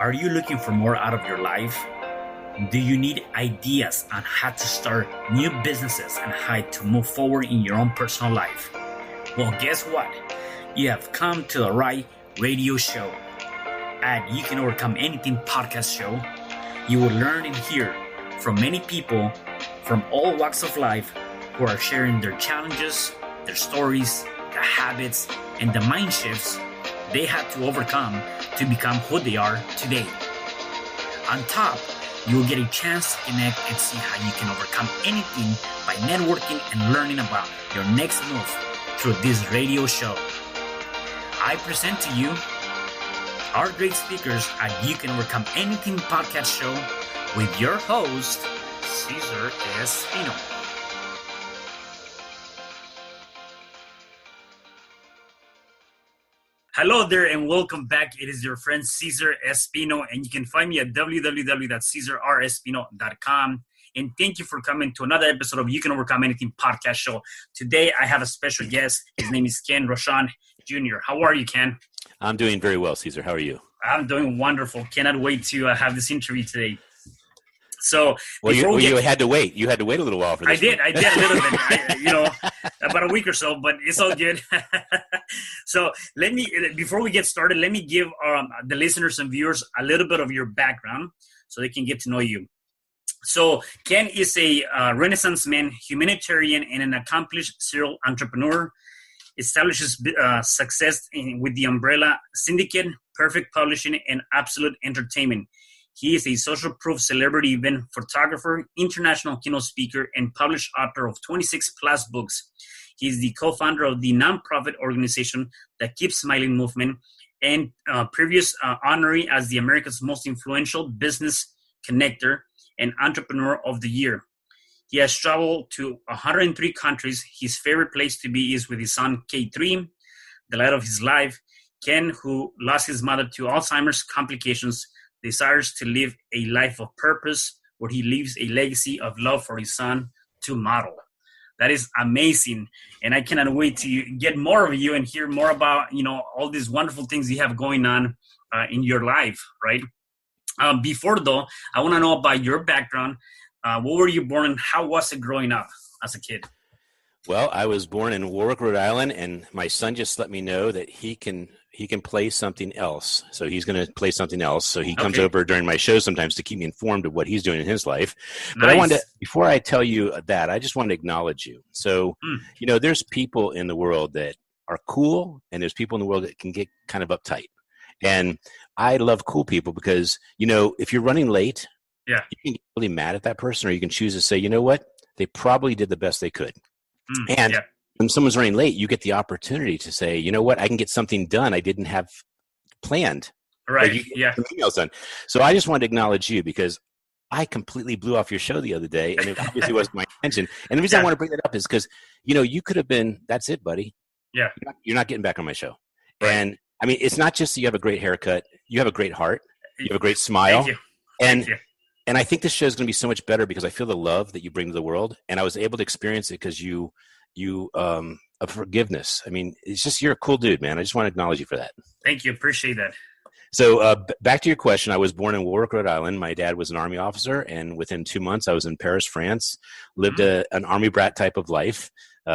Are you looking for more out of your life? Do you need ideas on how to start new businesses and how to move forward in your own personal life? Well, guess what? You have come to the right radio show. At You Can Overcome Anything podcast show, you will learn and hear from many people from all walks of life who are sharing their challenges, their stories, the habits, and the mind shifts they had to overcome to become who they are today. On top, you will get a chance to connect and see how you can overcome anything by networking and learning about your next move through this radio show. I present to you our great speakers at You Can Overcome Anything podcast show with your host, Cesar Espino. Hello there and welcome back. It is your friend Cesar Espino, and you can find me at www.cesarrespino.com. And thank you for coming to another episode of You Can Overcome Anything podcast show. Today I have a special guest. His name is Ken Rochon Jr. How are you, Ken? I'm doing very well, Cesar. How are you? I'm doing wonderful. Cannot wait to have this interview today. So, you had to wait. You had to wait a little while for this. I did a little bit, about a week or so, but it's all good. So before we get started, let me give the listeners and viewers a little bit of your background so they can get to know you. So Ken is a Renaissance man, humanitarian, and an accomplished serial entrepreneur. Establishes success with the Umbrella Syndicate, Perfect Publishing, and Absolute Entertainment. He is a social proof celebrity event photographer, international keynote speaker, and published author of 26 plus books. He is the co-founder of the nonprofit organization that Keep Smiling Movement, and previous honoree as the America's most influential business connector and entrepreneur of the year. He has traveled to 103 countries. His favorite place to be is with his son, K3, the light of his life. Ken, who lost his mother to Alzheimer's complications, desires to live a life of purpose where he leaves a legacy of love for his son to model. That is amazing. And I cannot wait to get more of you and hear more about, all these wonderful things you have going on in your life, right? Before though, I want to know about your background. What were you born in? How was it growing up as a kid? Well, I was born in Warwick, Rhode Island, and my son just let me know that he can play something else. So he's going to play something else. So he comes over during my show sometimes to keep me informed of what he's doing in his life. But Nice. I wanted to, before I tell you that, I just want to acknowledge you. So, there's people in the world that are cool, and there's people in the world that can get kind of uptight. And I love cool people because, if you're running late, you can get really mad at that person, or you can choose to say, you know what? They probably did the best they could. When someone's running late, you get the opportunity to say, you know what? I can get something done I didn't have planned. Right. Emails done. So I just wanted to acknowledge you because I completely blew off your show the other day, and it obviously wasn't my intention. And the reason I want to bring that up is because, you could have been, that's it, buddy. Yeah. You're not getting back on my show. Right. And I mean, it's not just that you have a great haircut. You have a great heart. You have a great smile. Thank you. And Thank you. And I think this show is going to be so much better because I feel the love that you bring to the world, and I was able to experience it because you of forgiveness. I mean, it's just, you're a cool dude, man. I just want to acknowledge you for that. Thank you. Appreciate that. So back to your question. I was born in Warwick, Rhode Island. My dad was an Army officer, and within 2 months, I was in Paris, France. Lived an Army brat type of life,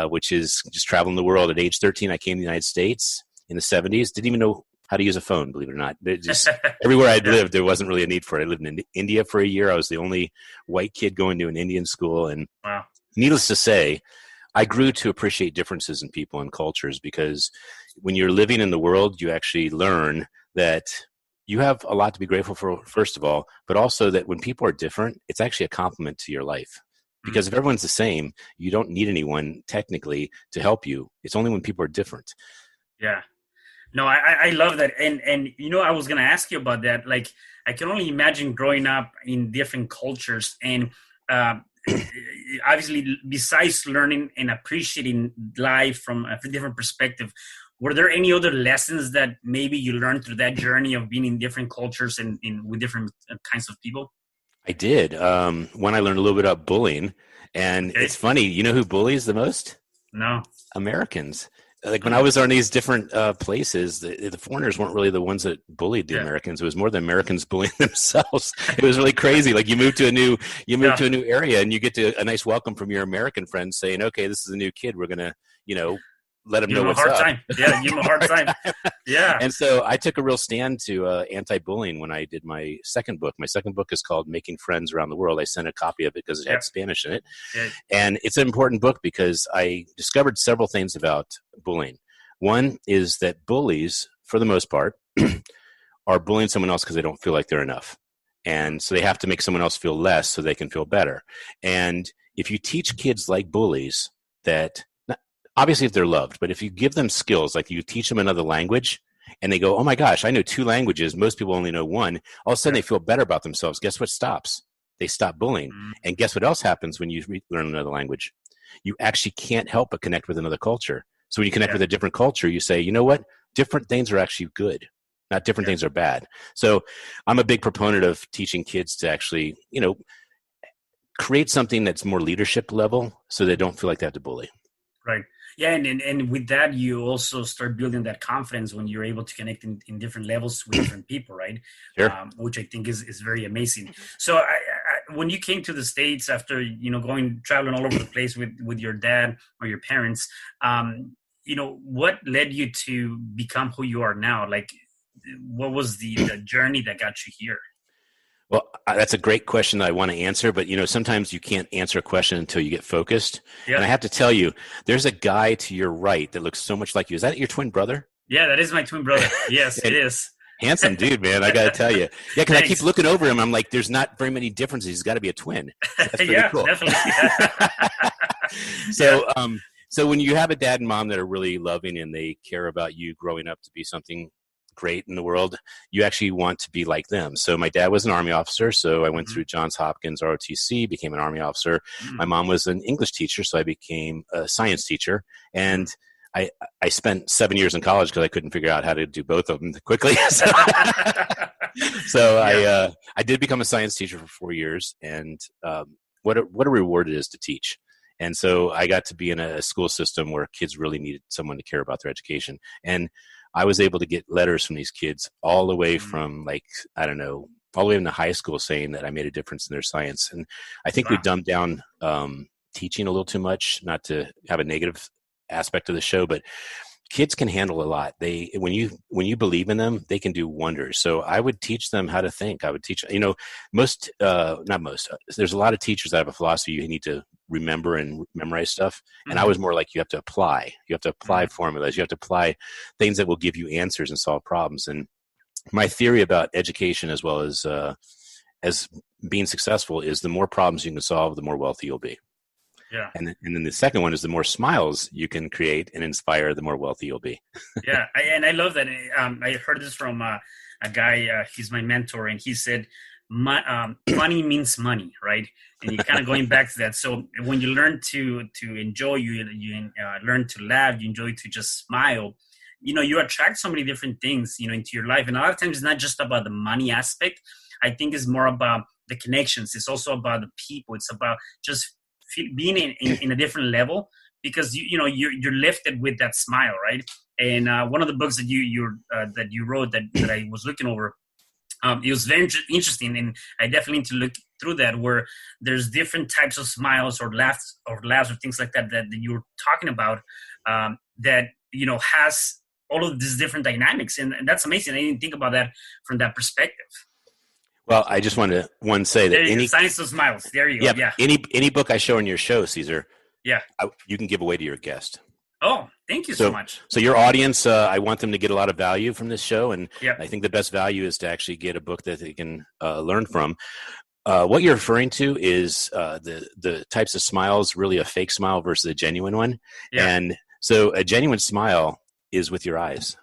which is just traveling the world. At age 13, I came to the United States in the 70s. Didn't even know how to use a phone, believe it or not. Just everywhere I'd lived, there wasn't really a need for it. I lived in India for a year. I was the only white kid going to an Indian school. And needless to say, I grew to appreciate differences in people and cultures because when you're living in the world, you actually learn that you have a lot to be grateful for, first of all, but also that when people are different, it's actually a compliment to your life. Because if everyone's the same, you don't need anyone technically to help you. It's only when people are different. Yeah. No, I love that. And I was going to ask you about that. Like, I can only imagine growing up in different cultures and obviously besides learning and appreciating life from a different perspective, were there any other lessons that maybe you learned through that journey of being in different cultures and with different kinds of people? I did. When I learned a little bit about bullying, and it's funny, you know who bullies the most? No. Americans. like when I was on these different places, the foreigners weren't really the ones that bullied the Americans. It was more the Americans bullying themselves. It was really crazy. Like you move to a new area and you get to a nice welcome from your American friends saying, okay, this is a new kid. We're going to, let them know what's up. Time. Yeah, give them a hard time. Yeah. And so I took a real stand to anti-bullying when I did my second book. My second book is called Making Friends Around the World. I sent a copy of it because it had Spanish in it. Yeah. And it's an important book because I discovered several things about bullying. One is that bullies, for the most part, are bullying someone else because they don't feel like they're enough. And so they have to make someone else feel less so they can feel better. And if you teach kids like bullies that, obviously if they're loved, but if you give them skills, like you teach them another language and they go, oh my gosh, I know 2 languages. Most people only know 1. All of a sudden they feel better about themselves. Guess what stops? They stop bullying. And guess what else happens when you learn another language? You actually can't help but connect with another culture. So when you connect with a different culture, you say, you know what? Different things are actually good. Not different things are bad. So I'm a big proponent of teaching kids to actually, create something that's more leadership level so they don't feel like they have to bully. Right. Yeah, and with that, you also start building that confidence when you're able to connect in different levels with different people, right? Sure. Which I think is very amazing. So when you came to the States after, traveling all over the place with your dad or your parents, what led you to become who you are now? Like, what was the journey that got you here? Well, that's a great question that I want to answer, but sometimes you can't answer a question until you get focused. Yeah. And I have to tell you, there's a guy to your right that looks so much like you. Is that your twin brother? Yeah, that is my twin brother. Yes, it is. Handsome dude, man. I got to tell you. Yeah, because I keep looking over him. I'm like, there's not very many differences. He's got to be a twin. That's pretty cool. Definitely. So when you have a dad and mom that are really loving and they care about you growing up to be something great in the world, you actually want to be like them. So my dad was an Army officer, so I went through Johns Hopkins ROTC, became an Army officer. My mom was an English teacher, so I became a science teacher. And I spent 7 years in college because I couldn't figure out how to do both of them quickly. So I did become a science teacher for 4 years, and what a reward it is to teach. And so I got to be in a school system where kids really needed someone to care about their education. And I was able to get letters from these kids all the way from all the way into high school saying that I made a difference in their science. And I think we dumbed down teaching a little too much, not to have a negative aspect of the show, but kids can handle a lot. When you believe in them, they can do wonders. So I would teach them how to think. I would teach, there's a lot of teachers that have a philosophy you need to remember and memorize stuff. And I was more like, you have to apply formulas. You have to apply things that will give you answers and solve problems. And my theory about education, as well as being successful, is the more problems you can solve, the more wealthy you'll be. Yeah. And then the second one is the more smiles you can create and inspire, the more wealthy you'll be. Yeah. I love that. I heard this from a guy, he's my mentor, and he said, money means money, right? And you're kind of going back to that. So when you learn to enjoy, you learn to laugh, you enjoy to just smile, you attract so many different things, into your life. And a lot of times it's not just about the money aspect. I think it's more about the connections. It's also about the people. It's about just being in a different level, because you're lifted with that smile, right? And one of the books that you wrote that I was looking over, it was very interesting, and I definitely need to look through that, where there's different types of smiles or laughs or things like that you were talking about, that has all of these different dynamics, and that's amazing. I didn't think about that from that perspective. Well, I just wanted to say that Science of Smiles. There you go. Yeah. Any book I show in your show, Cesar, you can give away to your guest. Oh, thank you so much. So your audience, I want them to get a lot of value from this show, and I think the best value is to actually get a book that they can learn from. What you're referring to is the types of smiles, really a fake smile versus a genuine one. Yeah. And so a genuine smile is with your eyes.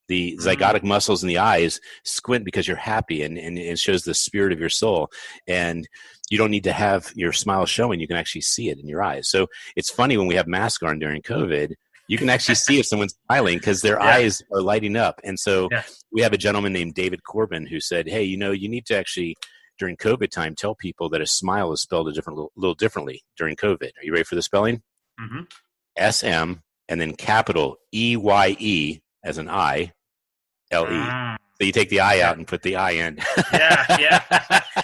The zygotic muscles in the eyes squint because you're happy, and it shows the spirit of your soul. And you don't need to have your smile showing. You can actually see it in your eyes. So it's funny when we have masks on during COVID, you can actually see if someone's smiling because their eyes are lighting up. And so we have a gentleman named David Corbin who said, hey, you need to actually, during COVID time, tell people that a smile is spelled a little differently during COVID. Are you ready for the spelling? Mm-hmm. and then capital EYE as an I, LE. So you take the I out and put the I in. Yeah.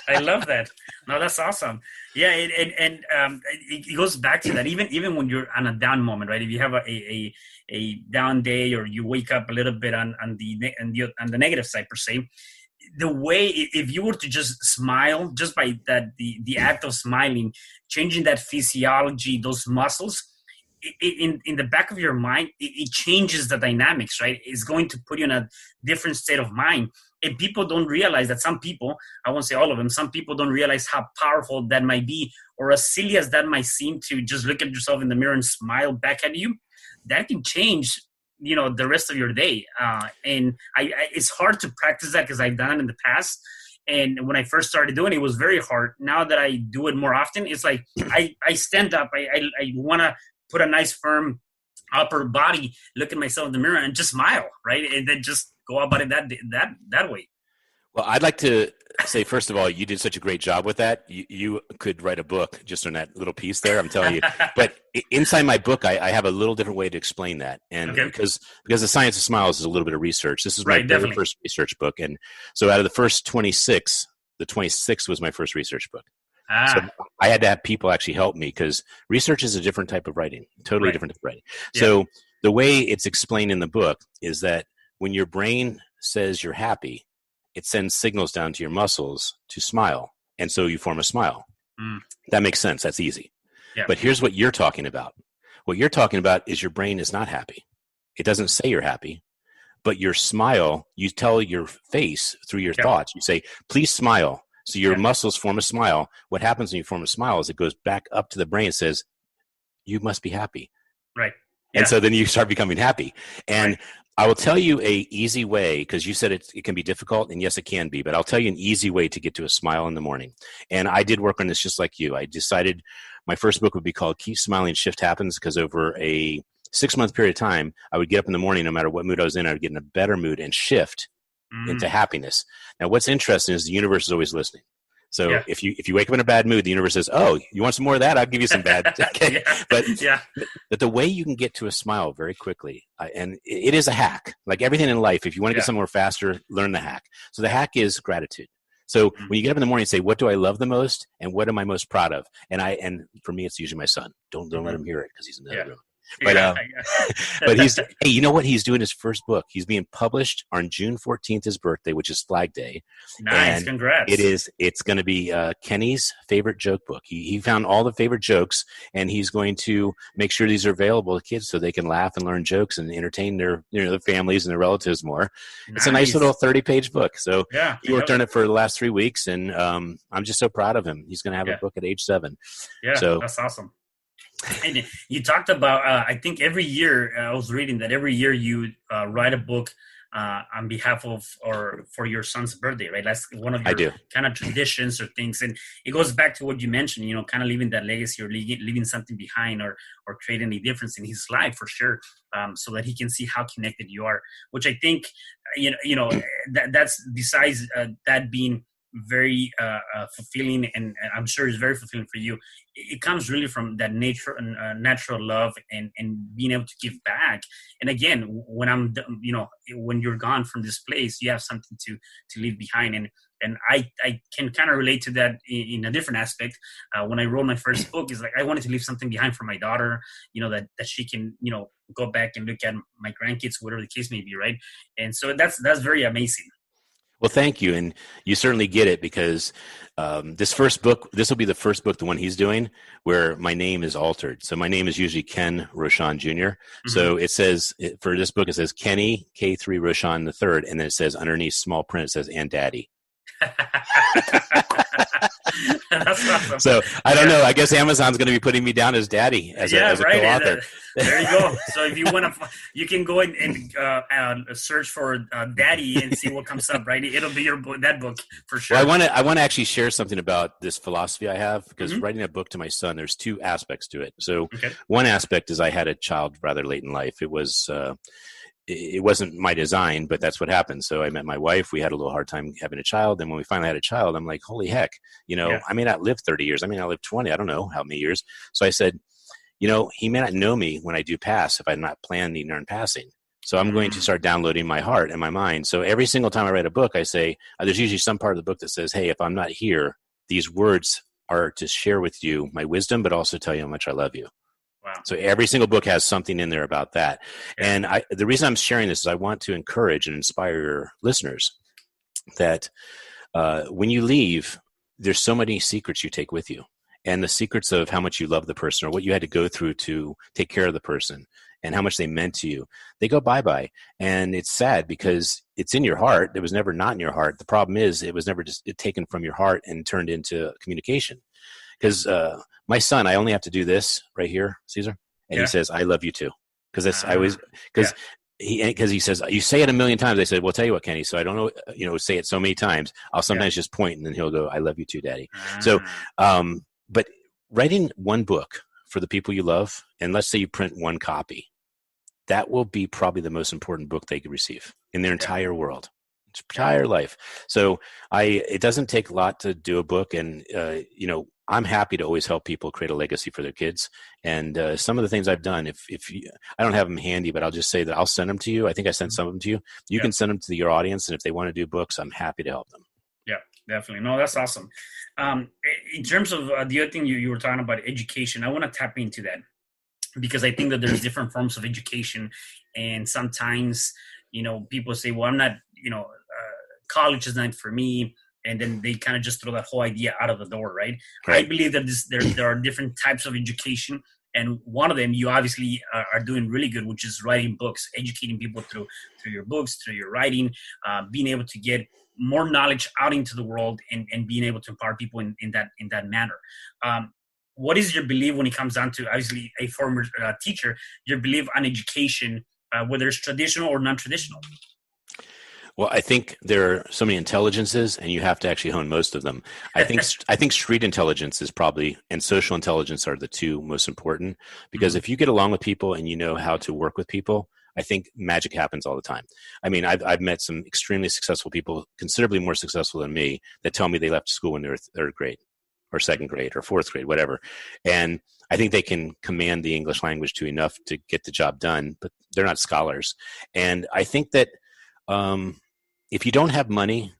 I love that. No, that's awesome. Yeah, it goes back to that. Even when you're on a down moment, right? If you have a down day, or you wake up a little bit on the negative side per se, the way, if you were to just smile, just by that the act of smiling, changing that physiology, those muscles, in the back of your mind, it changes the dynamics, right? It's going to put you in a different state of mind. And people don't realize that some people, I won't say all of them, some people don't realize how powerful that might be, or as silly as that might seem, to just look at yourself in the mirror and smile back at you. That can change, the rest of your day. And it's hard to practice that, because I've done it in the past. And when I first started doing it, it was very hard. Now that I do it more often, it's like I stand up. I want to put a nice firm upper body, look at myself in the mirror and just smile, right? And then just go about it that way. Well, I'd like to say, first of all, you did such a great job with that. You could write a book just on that little piece there, I'm telling you. But inside my book, I have a little different way to explain that. And because the Science of Smiles is a little bit of research. This is my very first research book. And so out of the first 26, the 26th was my first research book. So I had to have people actually help me, because research is a different type of writing, totally different type of writing. Yeah. So the way it's explained in the book is that when your brain says you're happy, it sends signals down to your muscles to smile. And so you form a smile. That makes sense. That's easy. Yeah. But here's what you're talking about. What you're talking about is your brain is not happy. It doesn't say you're happy, but your smile, you tell your face through your thoughts. You say, please smile. So your muscles form a smile. What happens when you form a smile is it goes back up to the brain and says, you must be happy. Right. And so then you start becoming happy. And I will tell you a easy way, because you said it can be difficult, and yes, it can be, but I'll tell you an easy way to get to a smile in the morning. And I did work on this just like you. I decided my first book would be called Keep Smiling, Shift Happens, because over a 6-month period of time, I would get up in the morning, no matter what mood I was in, I would get in a better mood and shift into happiness. Now, what's interesting is the universe is always listening. So if you wake up in a bad mood, the universe says, "Oh, you want some more of that? I'll give you some bad." Okay, but the way you can get to a smile very quickly, and it is a hack. Like everything in life, if you want to get somewhere faster, learn the hack. So the hack is gratitude. So when you get up in the morning and say, "What do I love the most, and what am I most proud of?" And for me, it's usually my son. Don't let him hear it, because he's in the other room. But but hey, you know what? He's doing his first book. He's being published on June 14th, his birthday, which is Flag Day. Nice, and congrats! It's going to be Kenny's favorite joke book. He found all the favorite jokes, and he's going to make sure these are available to kids so they can laugh and learn jokes and entertain their their families and their relatives more. Nice. It's a nice little 30-page book. So he worked on it for the last 3 weeks, and I'm just so proud of him. He's going to have a book at age 7. Yeah, so that's awesome. And you talked about, I think every year, I was reading that every year you write a book on behalf of or for your son's birthday, right? That's one of your kind of traditions or things. And it goes back to what you mentioned, kind of leaving that legacy or leaving something behind or creating a difference in his life for sure, so that he can see how connected you are, which I think, that's besides that being very fulfilling, and I'm sure it's very fulfilling for you. It comes really from that natural love and being able to give back. And again, when when you're gone from this place, you have something to leave behind. And I can kind of relate to that in a different aspect. When I wrote my first book, is like I wanted to leave something behind for my daughter, that she can go back and look at my grandkids, whatever the case may be, right? And so that's very amazing. Well, thank you. And you certainly get it, because this will be the first book, the one he's doing, where my name is altered. So my name is usually Ken Rochon Jr. Mm-hmm. So it says, for this book, it says Kenny K3 Rochon III. And then it says underneath small print, it says, and Daddy. That's awesome. So I don't know. I guess Amazon's going to be putting me down as Daddy as a co-author. There you go. So if you want to, you can go and search for Daddy and see what comes up. Right, it'll be that book for sure. Well, I want to actually share something about this philosophy I have, because writing a book to my son, there's 2 aspects to it. So one aspect is I had a child rather late in life. It wasn't my design, but that's what happened. So I met my wife. We had a little hard time having a child. And when we finally had a child, I'm like, holy heck, I may not live 30 years. I may not live 20. I don't know how many years. So I said, he may not know me when I do pass if I'm not planning on passing. So I'm going to start downloading my heart and my mind. So every single time I write a book, I say, there's usually some part of the book that says, hey, if I'm not here, these words are to share with you my wisdom, but also tell you how much I love you. Wow. So every single book has something in there about that. Yeah. And the reason I'm sharing this is I want to encourage and inspire your listeners that when you leave, there's so many secrets you take with you. And the secrets of how much you love the person or what you had to go through to take care of the person and how much they meant to you, they go bye-bye. And it's sad because it's in your heart. It was never not in your heart. The problem is it was never just taken from your heart and turned into communication. Because my son, I only have to do this right here, Cesar, and he says, I love you too. Because he says, you say it a million times. I said, well, I'll tell you what, Kenny, so I don't know, say it so many times. I'll sometimes just point and then he'll go, I love you too, Daddy. So, but writing one book for the people you love, and let's say you print one copy, that will be probably the most important book they could receive in their entire world, entire life. So it doesn't take a lot to do a book. And, I'm happy to always help people create a legacy for their kids. And some of the things I've done, if you, I don't have them handy, but I'll just say that I'll send them to you. I think I sent some of them to you. You can send them to your audience. And if they want to do books, I'm happy to help them. Yeah, definitely. No, that's awesome. In terms of the other thing you were talking about, education, I want to tap into that because I think that there's different forms of education. And sometimes, people say, well, I'm not, college is not for me. And then they kind of just throw that whole idea out of the door, right? I believe that there are different types of education. And one of them, you obviously are doing really good, which is writing books, educating people through your books, through your writing, being able to get more knowledge out into the world and being able to empower people in that manner. What is your belief when it comes down to, obviously, a former teacher, your belief on education, whether it's traditional or non-traditional? Well, I think there are so many intelligences, and you have to actually hone most of them. I think street intelligence is probably, and social intelligence are the two most important, because if you get along with people and you know how to work with people, I think magic happens all the time. I mean, I've met some extremely successful people, considerably more successful than me, that tell me they left school when they were third grade or second grade or fourth grade, whatever. And I think they can command the English language to enough to get the job done, but they're not scholars. And I think that if you don't have money,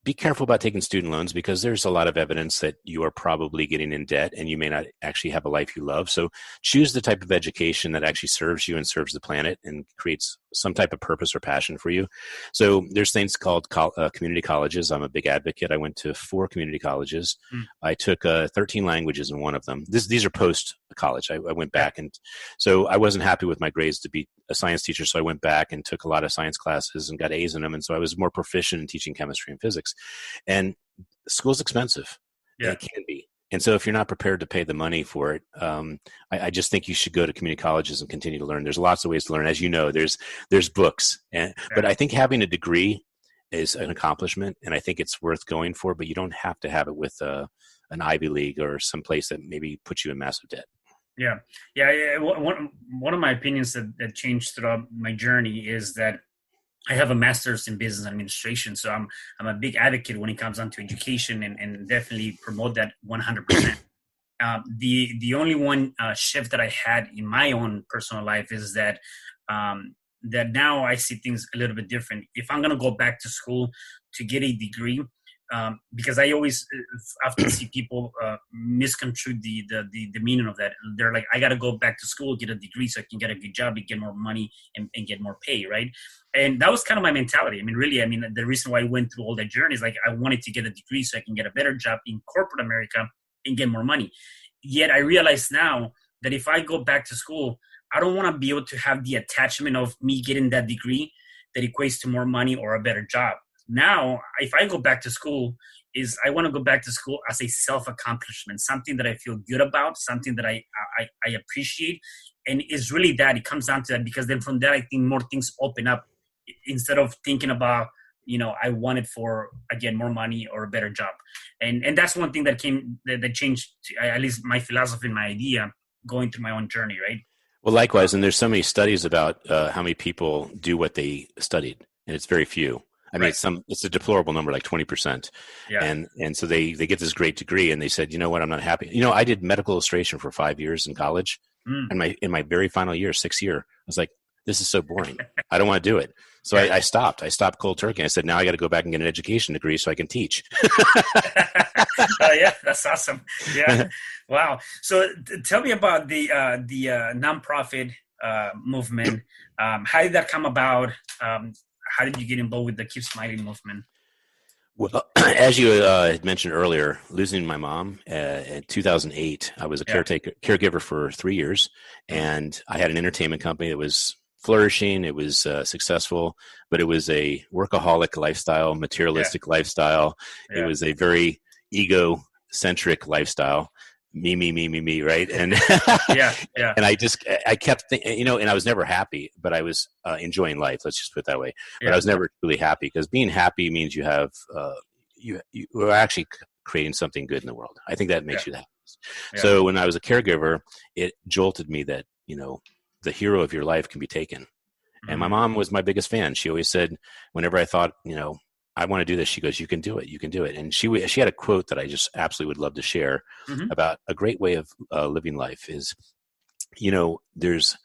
be careful about taking student loans, because there's a lot of evidence that you are probably getting in debt and you may not actually have a life you love. So choose the type of education that actually serves you and serves the planet and creates some type of purpose or passion for you. So there's things called community colleges. I'm a big advocate. I went to 4 community colleges. I took 13 languages in one of them. These are post-college. I went back, and so I wasn't happy with my grades to be a science teacher, so I went back and took a lot of science classes and got A's in them, and so I was more proficient in teaching chemistry and physics. And school's expensive. Yeah. It can be. And so if you're not prepared to pay the money for it, I just think you should go to community colleges and continue to learn. There's lots of ways to learn. As you know, there's books. But I think having a degree is an accomplishment, and I think it's worth going for, but you don't have to have it with an Ivy League or some place that maybe puts you in massive debt. Yeah. One of my opinions that changed throughout my journey is that I have a master's in business administration, so I'm a big advocate when it comes down to education and definitely promote that 100%. The only one shift that I had in my own personal life is that that now I see things a little bit different. If I'm gonna go back to school to get a degree, because I always often see people misconstrue the meaning of that. They're like, I got to go back to school, get a degree so I can get a good job and get more money and get more pay, right? And that was kind of my mentality. I mean, really, the reason why I went through all that journey is like I wanted to get a degree so I can get a better job in corporate America and get more money. Yet I realize now that if I go back to school, I don't want to be able to have the attachment of me getting that degree that equates to more money or a better job. Now, if I go back to school, I want to go back to school as a self-accomplishment, something that I feel good about, something that I appreciate. And it's really that. It comes down to that, because then from there, I think more things open up instead of thinking about, I wanted for, again, more money or a better job. And that's one thing that changed, at least my philosophy and my idea going through my own journey, right? Well, likewise. And there's so many studies about how many people do what they studied, and it's very few. I mean, it's a deplorable number, like 20%. Yeah. And so they get this great degree and they said, you know what, I'm not happy. I did medical illustration for 5 years in college. in my very final year, 6th year, I was like, this is so boring. I don't want to do it. So I stopped. I stopped cold turkey. I said, now I got to go back and get an education degree so I can teach. Oh yeah, that's awesome. Yeah, wow. So tell me about the nonprofit movement. How did that come about? How did you get involved with the Keep Smiling movement? Well, as you had mentioned earlier, losing my mom in 2008, I was a caregiver for 3 years, and I had an entertainment company that was flourishing. It was successful, but it was a workaholic lifestyle, materialistic lifestyle. It was a very ego-centric lifestyle. Me, right? And and I kept thinking, and I was never happy, but I was enjoying life. Let's just put it that way. But I was never really happy, because being happy means you have you are actually creating something good in the world. I think that makes you the happiest. So when I was a caregiver, it jolted me that the hero of your life can be taken. And my mom was my biggest fan. She always said, whenever I thought, I want to do this, she goes, you can do it. You can do it. And she had a quote that I just absolutely would love to share about a great way of living life is, there's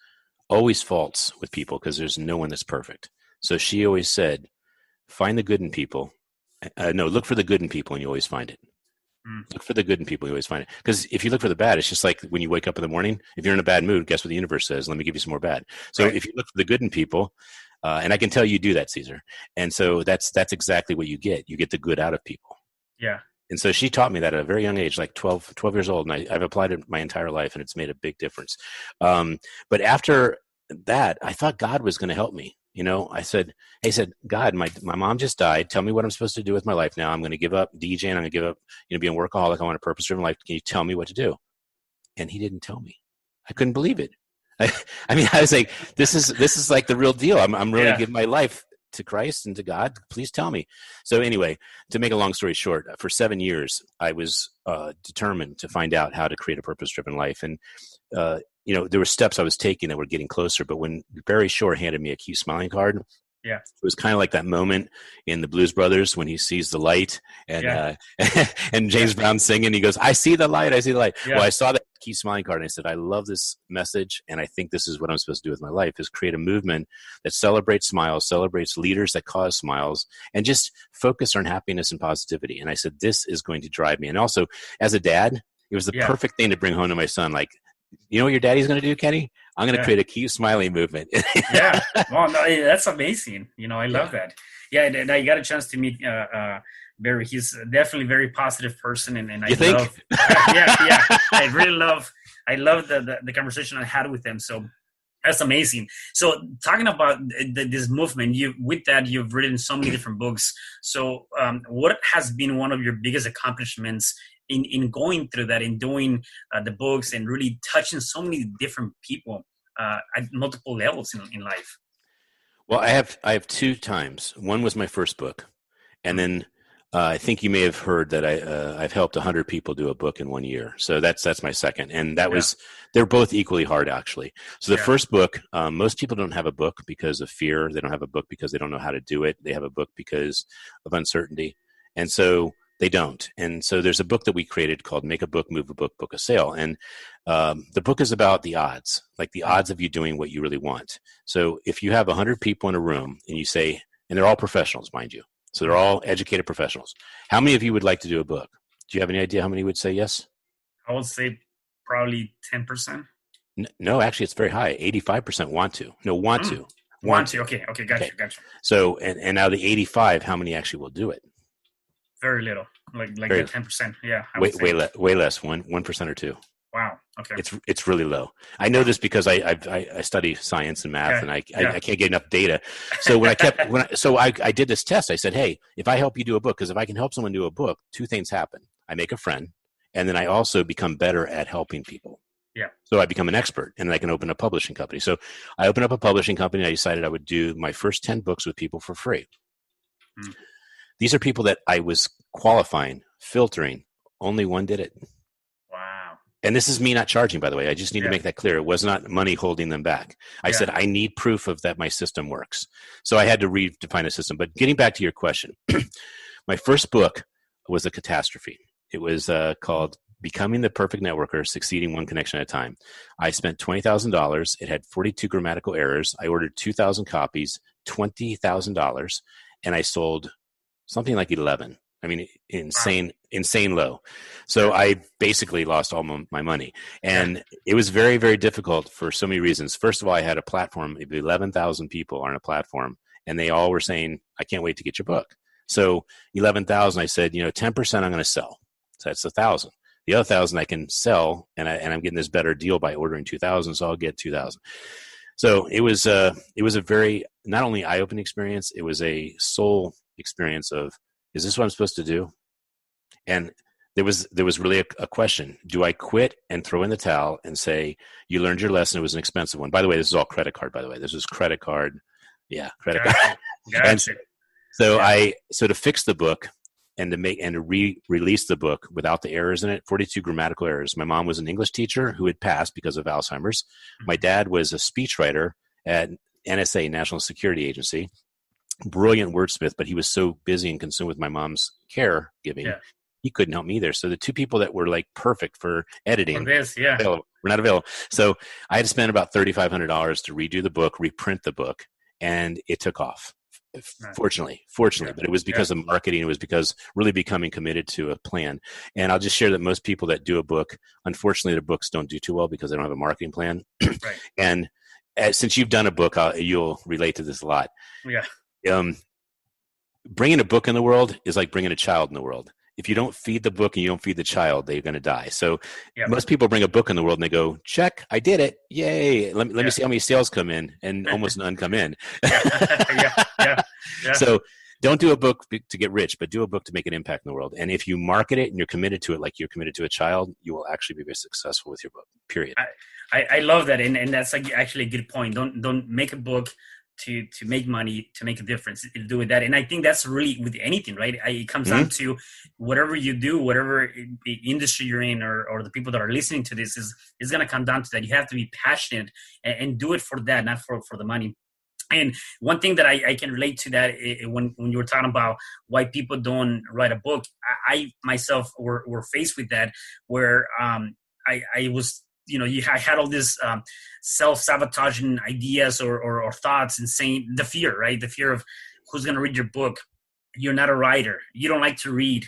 always faults with people because there's no one that's perfect. So she always said, find the good in people. Look for the good in people and you always find it. Look for the good in people, you always find it. Because if you look for the bad, it's just like when you wake up in the morning, if you're in a bad mood, guess what the universe says? Let me give you some more bad. So if you look for the good in people, and I can tell you do that, Cesar. And so that's exactly what you get. You get the good out of people. Yeah. And so she taught me that at a very young age, like 12 years old. And I've applied it my entire life, and it's made a big difference. But after that, I thought God was going to help me. I said, God, my mom just died. Tell me what I'm supposed to do with my life now. I'm going to give up DJing. I'm going to give up, being a workaholic. I want a purpose-driven life. Can you tell me what to do? And he didn't tell me. I couldn't believe it. I was like, this is like the real deal. I'm really giving my life to Christ and to God. Please tell me. So anyway, to make a long story short, for 7 years, I was determined to find out how to create a purpose-driven life. And, there were steps I was taking that were getting closer. But when Barry Shore handed me a Keep Smiling card, it was kind of like that moment in the Blues Brothers when he sees the light and and James Brown singing. He goes, I see the light. I see the light. Yeah. Well, I saw that Keep Smiling card and I said, I love this message. And I think this is what I'm supposed to do with my life, is create a movement that celebrates smiles, celebrates leaders that cause smiles, and just focus on happiness and positivity. And I said, this is going to drive me. And also, as a dad, it was the perfect thing to bring home to my son. Like, you know what your daddy's going to do, Kenny? I'm going to create a Keep Smiling movement. Well, no, that's amazing. I love that. Yeah, and I got a chance to meet Barry. He's definitely a very positive person, and I love. I really love. I love the conversation I had with him. So that's amazing. So talking about this movement, you've written so many different books. So what has been one of your biggest accomplishments in going through that, in doing the books and really touching so many different people at multiple levels in life? Well, I have 2 times. One was my first book, and then I think you may have heard that I've helped 100 people do a book in 1 year. So that's my second, and they're both equally hard, actually. So the first book, most people don't have a book because of fear. They don't have a book because they don't know how to do it. They have a book because of uncertainty, and so they don't. And so there's a book that we created called Make a Book, Move a Book, Book a Sale. And the book is about the odds, like the odds of you doing what you really want. So if you have 100 people in a room and you say, and they're all professionals, mind you, so they're all educated professionals, how many of you would like to do a book? Do you have any idea how many would say yes? I would say probably 10%. No, actually, it's very high. 85% want to. No, want to. Want to. Okay, gotcha. So, and now the 85, how many actually will do it? Very little, like 10%. Yeah, way less, 1% or 2. Wow. Okay. It's really low. I know this because I study science and math, and I can't get enough data. So I did this test. I said, hey, if I help you do a book, because if I can help someone do a book, 2 things happen. I make a friend, and then I also become better at helping people. Yeah. So I become an expert, and I can open a publishing company. So I opened up a publishing company. And I decided I would do my first 10 books with people for free. These are people that I was qualifying, filtering. Only one did it. Wow. And this is me not charging, by the way. I just need to make that clear. It was not money holding them back. I said, I need proof of that my system works. So I had to redefine the system. But getting back to your question, my first book was a catastrophe. It was called Becoming the Perfect Networker, Succeeding One Connection at a Time. I spent $20,000. It had 42 grammatical errors. I ordered 2,000 copies, $20,000, and I sold something like 11. I mean, insane low. So I basically lost all my money. And it was very, very difficult for so many reasons. First of all, I had a platform of 11,000 people on a platform, and they all were saying, I can't wait to get your book. So 11,000, I said, 10% I'm going to sell. So that's 1,000. The other 1,000 I can sell, and I'm getting this better deal by ordering 2,000, so I'll get 2,000. So it was a very, not only eye-opening experience, it was a soul experience of, is this what I'm supposed to do? And there was really a question. Do I quit and throw in the towel and say, you learned your lesson, it was an expensive one? By the way, this is all credit card, by the way. This was credit card. Yeah, credit card. Gotcha. So to fix the book, and to re-release the book without the errors in it, 42 grammatical errors. My mom was an English teacher who had passed because of Alzheimer's. My dad was a speechwriter at NSA, National Security Agency, brilliant wordsmith, but he was so busy and consumed with my mom's caregiving, he couldn't help me either. So the two people that were like perfect for editing were not available. So I had to spend about $3,500 to redo the book, reprint the book, and it took off. Fortunately, but it was because of marketing. It was because really becoming committed to a plan. And I'll just share that most people that do a book, unfortunately, their books don't do too well because they don't have a marketing plan. Right. And since you've done a book, you'll relate to this a lot. Yeah. Bringing a book in the world is like bringing a child in the world. If you don't feed the book and you don't feed the child, they're going to die. So most people bring a book in the world and they go, check, I did it. Yay. Let me see how many sales come in, and almost none come in. Yeah. So don't do a book to get rich, but do a book to make an impact in the world. And if you market it and you're committed to it like you're committed to a child, you will actually be very successful with your book, period. I love that. And that's actually a good point. Don't make a book to make money, to make a difference. Do with that. And I think that's really with anything, right? It comes down to whatever you do, whatever the industry you're in, or the people that are listening to this is going to come down to that. You have to be passionate and do it for that, not for the money. And one thing that I can relate to that when you were talking about why people don't write a book, I myself were faced with that, where I was, I had all this self-sabotaging ideas or thoughts, and saying the fear, right? The fear of who's going to read your book. You're not a writer. You don't like to read.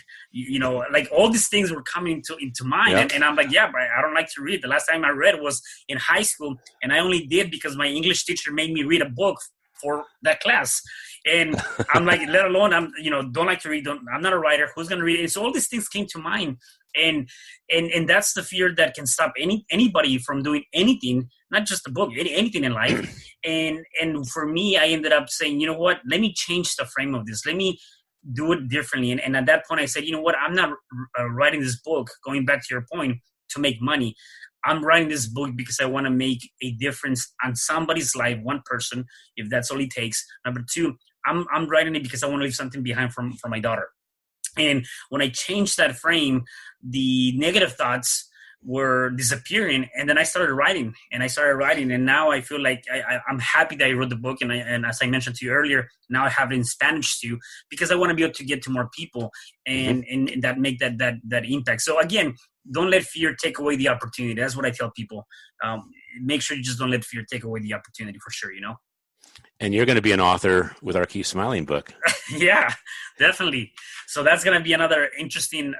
Like all these things were coming into mind. And I'm like, but I don't like to read. The last time I read was in high school, and I only did because my English teacher made me read a book for that class. And I'm like, let alone don't like to read. I'm not a writer. Who's going to read it? And so all these things came to mind. And that's the fear that can stop anybody from doing anything, not just a book, anything in life. And for me, I ended up saying, you know what, let me change the frame of this. Let me do it differently. And at that point I said, you know what, I'm not writing this book, going back to your point, to make money. I'm writing this book because I want to make a difference on somebody's life, one person, if that's all it takes. Number two, I'm writing it because I want to leave something behind for my daughter. And when I changed that frame, the negative thoughts were disappearing. And then I started writing, and now I feel like I'm happy that I wrote the book. And as I mentioned to you earlier, now I have it in Spanish too, because I want to be able to get to more people and that make that impact. So again, don't let fear take away the opportunity. That's what I tell people. Make sure you just don't let fear take away the opportunity, for sure, And you're going to be an author with our Keep Smiling book. Yeah, definitely. So that's going to be another interesting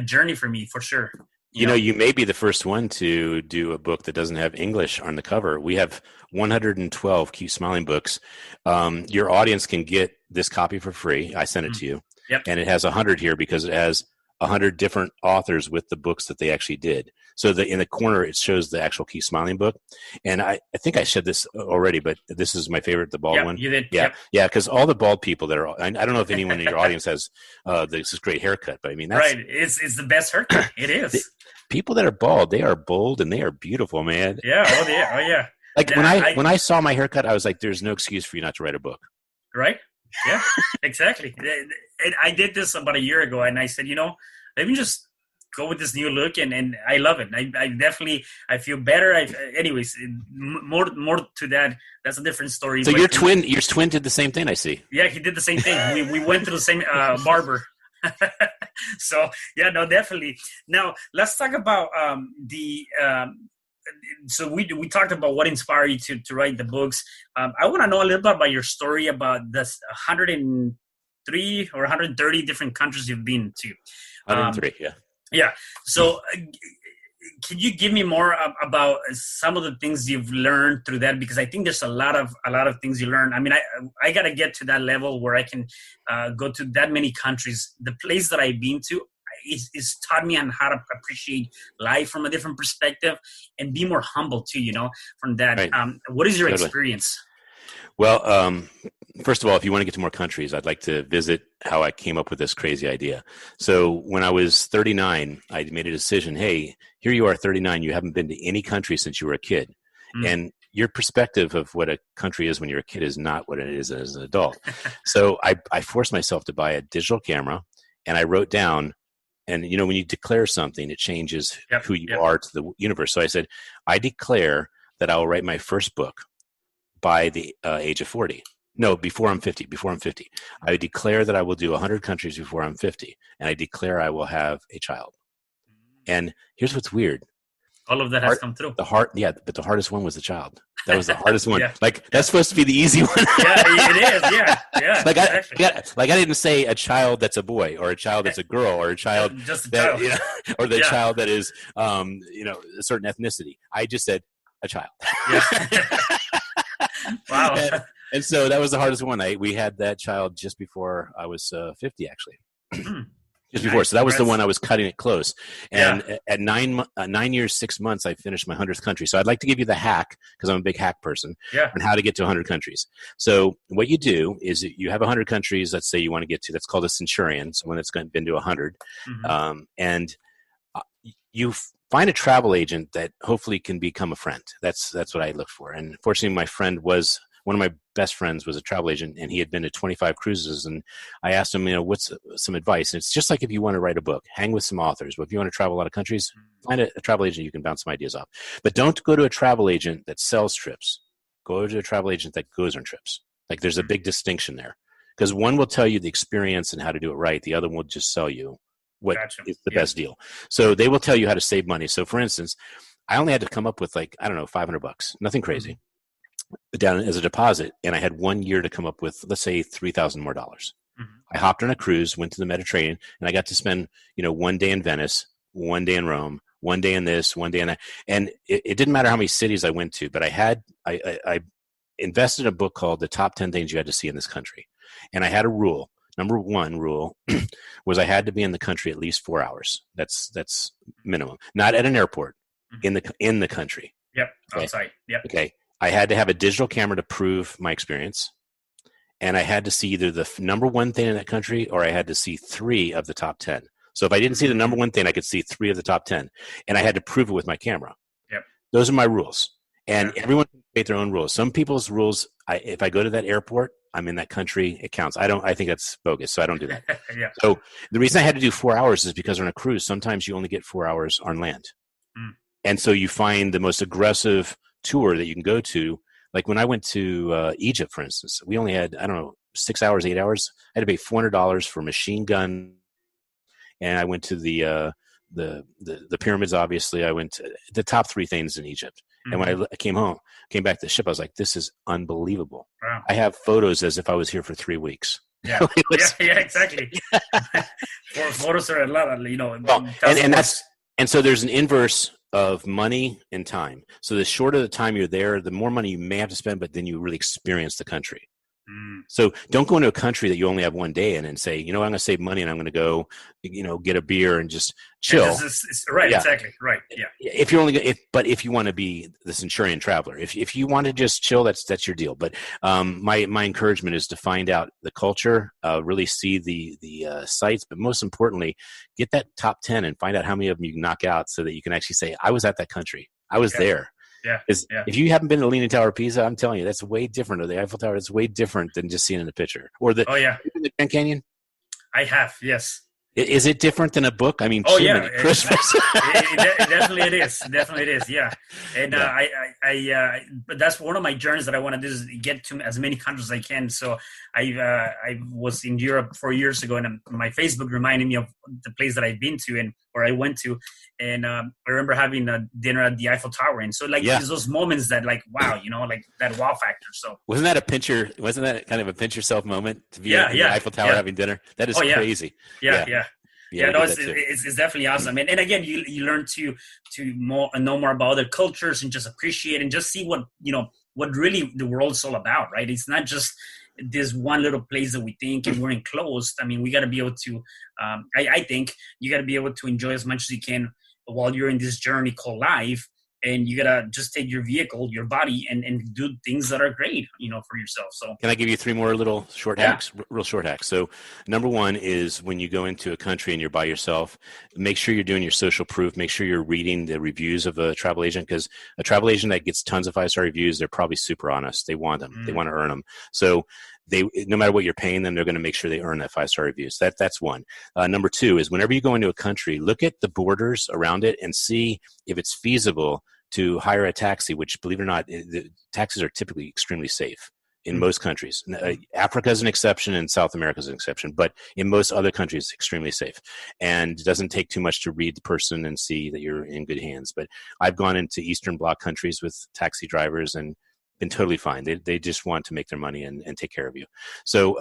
journey for me, for sure. You may be the first one to do a book that doesn't have English on the cover. We have 112 Keep Smiling books. Your audience can get this copy for free. I sent it to you. Yep. And it has 100 here because it has 100 different authors with the books that they actually did. So in the corner, it shows the actual Keep Smiling book. And I think I said this already, but this is my favorite, the bald one. You did. Yeah. Yeah. Because all the bald people that are, I don't know if anyone in your audience has this great haircut, but I mean, that's right. It's the best haircut. It is. People that are bald, they are bold and they are beautiful, man. Yeah. Oh yeah. Like when I saw my haircut, I was like, there's no excuse for you not to write a book. Right. Yeah, exactly. I did this about a year ago, and I said, let me just go with this new look, and I love it. I feel better. Anyways, more to that. That's a different story. So your twin did the same thing, I see. Yeah, he did the same thing. We went to the same barber. So yeah, no, definitely. Now let's talk about so we talked about what inspired you to write the books. I want to know a little bit about your story about this 103 or 130 different countries you've been to. 103, yeah. Yeah. So can you give me more about some of the things you've learned through that? Because I think there's a lot of things you learn. I mean, I got to get to that level where I can go to that many countries. The place that I've been to is taught me on how to appreciate life from a different perspective and be more humble too, from that. Right. What is your experience? Well, first of all, if you want to get to more countries, I'd like to visit how I came up with this crazy idea. So when I was 39, I made a decision. Hey, here you are 39. You haven't been to any country since you were a kid. And your perspective of what a country is when you're a kid is not what it is as an adult. So I forced myself to buy a digital camera, and I wrote down, and when you declare something, it changes who you are to the universe. So I said, I declare that I will write my first book by the age of 40. No, before I'm 50. I declare that I will do 100 countries before I'm 50. And I declare I will have a child. And here's what's weird. All of that has come through. But the hardest one was the child. That was the hardest one. That's supposed to be the easy one. Yeah, it is. Yeah. Like I didn't say a child that's a boy, or a child that's a girl, or a child child. Or the child that is a certain ethnicity. I just said a child. Yeah. Wow. And so that was the hardest one. We had that child just before I was 50, actually. Just before. So that was the one I was cutting it close. And at 9 years, 6 months, I finished my 100th country. So I'd like to give you the hack, because I'm a big hack person, on how to get to 100 countries. So what you do is you have 100 countries, let's say you want to get to. That's called a centurion, someone that's been to 100. And you find a travel agent that hopefully can become a friend. That's what I look for. And fortunately, one of my best friends was a travel agent, and he had been to 25 cruises. And I asked him, what's some advice? And it's just like if you want to write a book, hang with some authors. But if you want to travel a lot of countries, find a travel agent you can bounce some ideas off. But don't go to a travel agent that sells trips. Go to a travel agent that goes on trips. Like, there's a big distinction there, because one will tell you the experience and how to do it right. The other one will just sell you what is the best deal. So they will tell you how to save money. So for instance, I only had to come up with $500, nothing crazy, down as a deposit. And I had 1 year to come up with, let's say, $3,000 more. I hopped on a cruise, went to the Mediterranean, and I got to spend, 1 day in Venice, 1 day in Rome, 1 day in this, 1 day in that. And it didn't matter how many cities I went to, but I invested in a book called The Top 10 Things You Had to See in This Country. And I had a rule. Number one rule was I had to be in the country at least 4 hours. That's minimum. Not at an airport, in the country. Yep, outside. Yep. Okay. I had to have a digital camera to prove my experience, and I had to see either the number one thing in that country, or I had to see 3 of the top 10. So if I didn't see the number one thing, I could see 3 of the top 10, and I had to prove it with my camera. Yep. Those are my rules, and everyone can create their own rules. Some people's rules, if I go to that airport, I'm in that country, it counts. I think that's bogus, so I don't do that. So the reason I had to do 4 hours is because on a cruise, sometimes you only get 4 hours on land. And so you find the most aggressive tour that you can go to. Like when I went to Egypt, for instance, we only had, 6 hours, 8 hours. I had to pay $400 for machine gun. And I went to the pyramids, obviously. I went to the top 3 things in Egypt. And when I came back to the ship, I was like, this is unbelievable. Wow. I have photos as if I was here for 3 weeks. Yeah, exactly. Photos are a lot of, and so there's an inverse of money and time. So the shorter the time you're there, the more money you may have to spend, but then you really experience the country. So don't go into a country that you only have 1 day in and say, I'm going to save money and I'm going to go, get a beer and just chill. Right. Exactly. Right. Yeah. If you want to be the centurion traveler, if you want to just chill, that's your deal. But my encouragement is to find out the culture, really see the sites, but most importantly, get that top 10 and find out how many of them you can knock out, so that you can actually say, I was at that country. I was there. Yeah. If you haven't been to the Leaning Tower of Pisa, I'm telling you, that's way different. Or the Eiffel Tower, it's way different than just seeing in the picture. Or the Grand Canyon. I have, yes. Is it different than a book? I mean, Oh yeah, Jiminy Christmas. definitely it is. Definitely it is. Yeah, and but that's one of my journeys that I want to do is get to as many countries as I can. So I was in Europe 4 years ago, and my Facebook reminded me of the place that I've been to and where I went to, and I remember having a dinner at the Eiffel Tower, and so there's those moments that wow, like that wow factor. So wasn't that kind of a pinch yourself moment to be in the Eiffel Tower having dinner? That is crazy. Yeah, no, it's definitely awesome, and again, you learn to know more about other cultures and just appreciate and just see what really the world's all about, right? It's not just this one little place that we think and we're enclosed. I mean, we got to be able to. I think you got to be able to enjoy as much as you can while you're in this journey called life. And you gotta just take your vehicle, your body, and do things that are great, for yourself. So, can I give you 3 more little short hacks? Real short hacks. So, number 1 is when you go into a country and you're by yourself, make sure you're doing your social proof. Make sure you're reading the reviews of a travel agent, because a travel agent that gets tons of 5-star reviews, they're probably super honest. They want them. They want to earn them. So, no matter what you're paying them, they're going to make sure they earn that 5-star reviews. That's one. Number 2 is whenever you go into a country, look at the borders around it and see if it's feasible to hire a taxi, which, believe it or not, the taxis are typically extremely safe in most countries. Africa is an exception and South America is an exception, but in most other countries, it's extremely safe. And it doesn't take too much to read the person and see that you're in good hands. But I've gone into Eastern Bloc countries with taxi drivers and been totally fine. They just want to make their money and take care of you. So,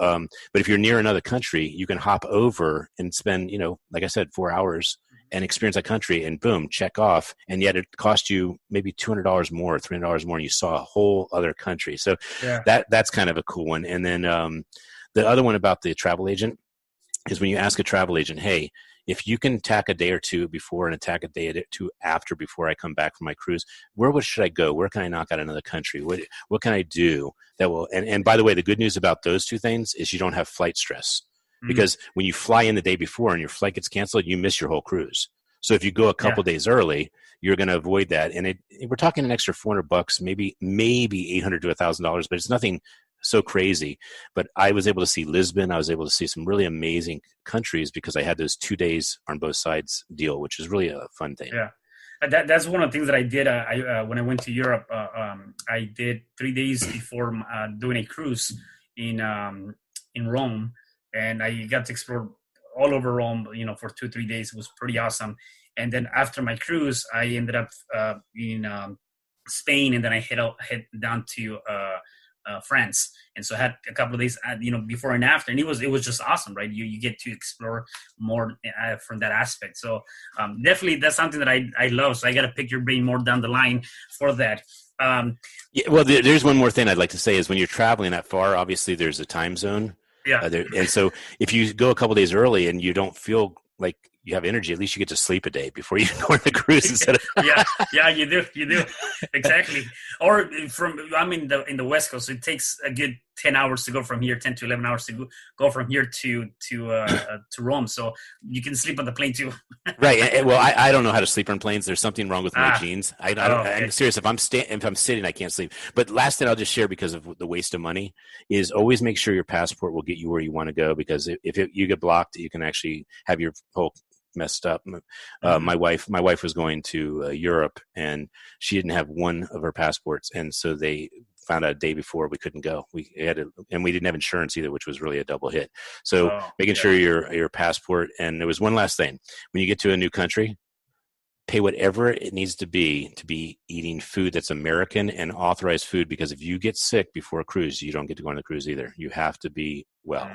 but if you're near another country, you can hop over and spend, like I said, 4 hours and experience that country and boom, check off. And yet it cost you maybe $200 more, $300 more, and you saw a whole other country. So that's kind of a cool one. And then the other one about the travel agent is when you ask a travel agent, hey, if you can tack a day or two before and attack a day or two after before I come back from my cruise, should I go? Where can I knock out another country? What can I do that will? And by the way, the good news about those 2 things is you don't have flight stress. Because when you fly in the day before and your flight gets canceled, you miss your whole cruise. So if you go a couple days early, you're going to avoid that. And we're talking an extra $400, maybe $800 to $1,000, but it's nothing so crazy. But I was able to see Lisbon. I was able to see some really amazing countries because I had those 2 days on both sides deal, which is really a fun thing. Yeah. That's one of the things that I did when I went to Europe. I did 3 days before doing a cruise in Rome. And I got to explore all over Rome, for 2-3 days. It was pretty awesome. And then after my cruise, I ended up in Spain, and then I head down to France. And so I had a couple of days, before and after, and it was just awesome, right? You get to explore more from that aspect. So definitely that's something that I love. So I got to pick your brain more down the line for that. Well, there's one more thing I'd like to say is when you're traveling that far, obviously there's a time zone. Yeah. And so if you go a couple days early and you don't feel like you have energy, at least you get to sleep a day before you go on the cruise instead of yeah, you do exactly. Or I'm in the West Coast, so it takes a good 10 hours to go from here, 10 to 11 hours to go from here to Rome. So you can sleep on the plane too. Right. Well, I don't know how to sleep on planes. There's something wrong with my genes. I'm serious. If I'm sitting, I can't sleep. But last thing I'll just share, because of the waste of money, is always make sure your passport will get you where you want to go. Because if you get blocked, you can actually have your whole messed up. My wife was going to Europe, and she didn't have one of her passports, and so they found out a day before we couldn't go. We didn't have insurance either, which was really a double hit. So making sure your passport. And there was one last thing: when you get to a new country, pay whatever it needs to be eating food that's American and authorized food. Because if you get sick before a cruise, you don't get to go on the cruise either. You have to be well.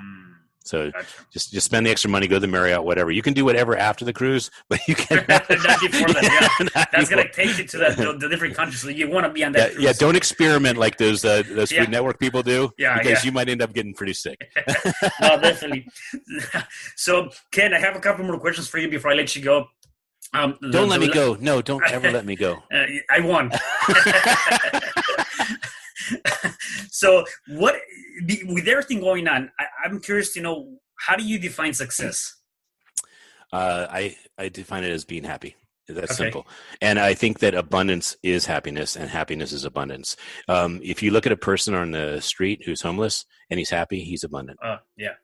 So just spend the extra money, go to the Marriott, whatever. You can do whatever after the cruise, but you can not before that. Yeah. That's going to take you to the different countries. So you want to be on that cruise. Yeah, don't experiment like those Food Network people do, because you might end up getting pretty sick. No, definitely. So, Ken, I have a couple more questions for you before I let you go. Don't let me go. No, don't ever let me go. I won. So with everything going on, I'm curious to know, how do you define success? I define it as being happy. That's simple. And I think that abundance is happiness, and happiness is abundance. If you look at a person on the street who's homeless and he's happy, he's abundant. Yeah.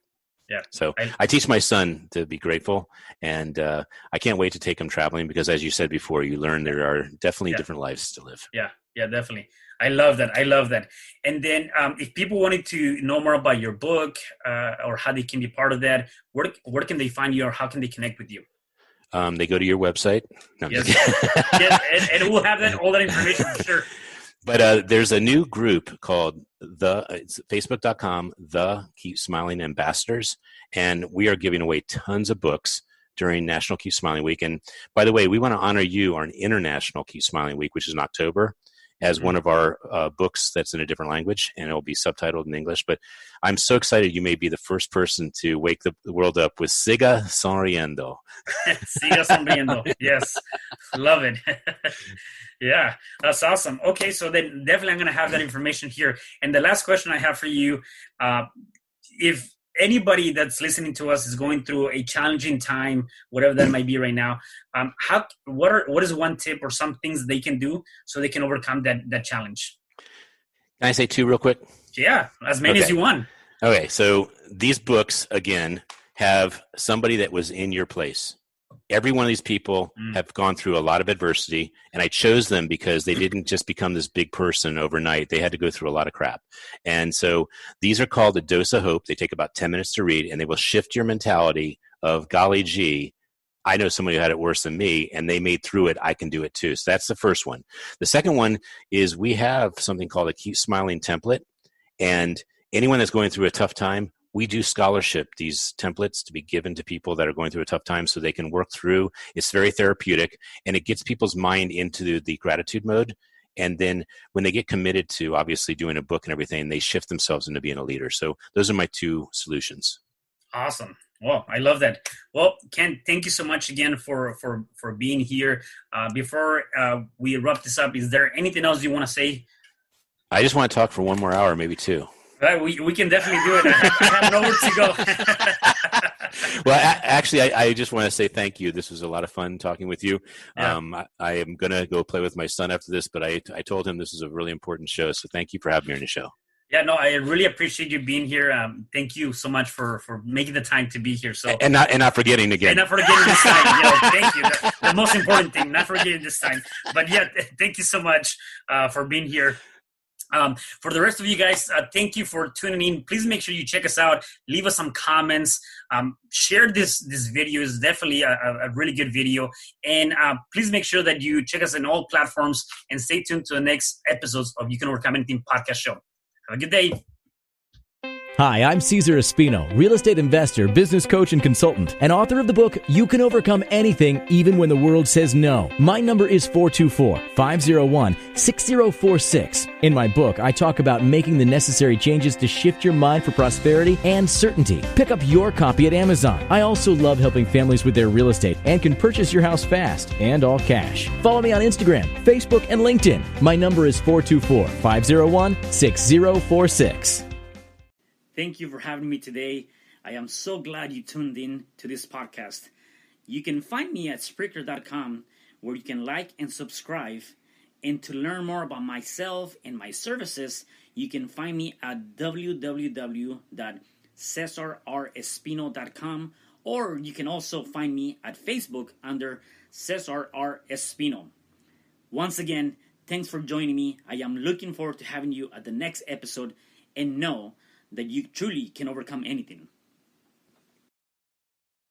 Yeah. So I teach my son to be grateful, and I can't wait to take him traveling because, as you said before, you learn there are definitely different lives to live. Yeah, definitely. I love that. And then if people wanted to know more about your book or how they can be part of that, where can they find you or how can they connect with you? They go to your website. No, yes, and we'll have all that information for sure. But there's a new group called it's Facebook.com, The Keep Smiling Ambassadors, and we are giving away tons of books during National Keep Smiling Week. And by the way, we want to honor you on International Keep Smiling Week, which is in October, as one of our books that's in a different language, and it'll be subtitled in English. But I'm so excited you may be the first person to wake the world up with Siga Sonriendo. Siga Sonriendo. Yes. Love it. Yeah, that's awesome. Okay, so then definitely I'm going to have that information here. And the last question I have for you, if anybody that's listening to us is going through a challenging time, whatever that might be right now, what is one tip or some things they can do so they can overcome that challenge? Can I say two real quick? Yeah, as many as you want. Okay, so these books, again, have somebody that was in your place. Every one of these people have gone through a lot of adversity, and I chose them because they didn't just become this big person overnight. They had to go through a lot of crap. And so these are called A Dose of Hope. They take about 10 minutes to read, and they will shift your mentality of, golly gee, I know somebody who had it worse than me, and they made through it. I can do it too. So that's the first one. The second one is we have something called a Keep Smiling template, and anyone that's going through a tough time, we do scholarship, these templates to be given to people that are going through a tough time so they can work through. It's very therapeutic, and it gets people's mind into the gratitude mode. And then when they get committed to obviously doing a book and everything, they shift themselves into being a leader. So those are my two solutions. Awesome. Well, I love that. Well, Ken, thank you so much again for being here. Before we wrap this up, is there anything else you want to say? I just want to talk for one more hour, maybe two. We can definitely do it. I have nowhere to go. Well, actually, I just want to say thank you. This was a lot of fun talking with you. Yeah. I am going to go play with my son after this, but I told him this is a really important show. So thank you for having me on the show. Yeah, no, I really appreciate you being here. Thank you so much for making the time to be here. So and not forgetting again. And not forgetting this time. Thank you. The most important thing, not forgetting this time. But yeah, thank you so much for being here. For the rest of you guys, thank you for tuning in. Please make sure you check us out. Leave us some comments. Share this video. Is definitely a really good video. And please make sure that you check us on all platforms and stay tuned to the next episodes of You Can Overcome Anything podcast show. Have a good day. Hi, I'm Cesar Espino, real estate investor, business coach, and consultant, and author of the book, You Can Overcome Anything, Even When the World Says No. My number is 424-501-6046. In my book, I talk about making the necessary changes to shift your mind for prosperity and certainty. Pick up your copy at Amazon. I also love helping families with their real estate and can purchase your house fast and all cash. Follow me on Instagram, Facebook, and LinkedIn. My number is 424-501-6046. Thank you for having me today. I am so glad you tuned in to this podcast. You can find me at Spreaker.com, where you can like and subscribe. And to learn more about myself and my services, you can find me at www.cesarrespino.com, or you can also find me at Facebook under Cesar R. Espino. Once again, thanks for joining me. I am looking forward to having you at the next episode, and know that you truly can overcome anything.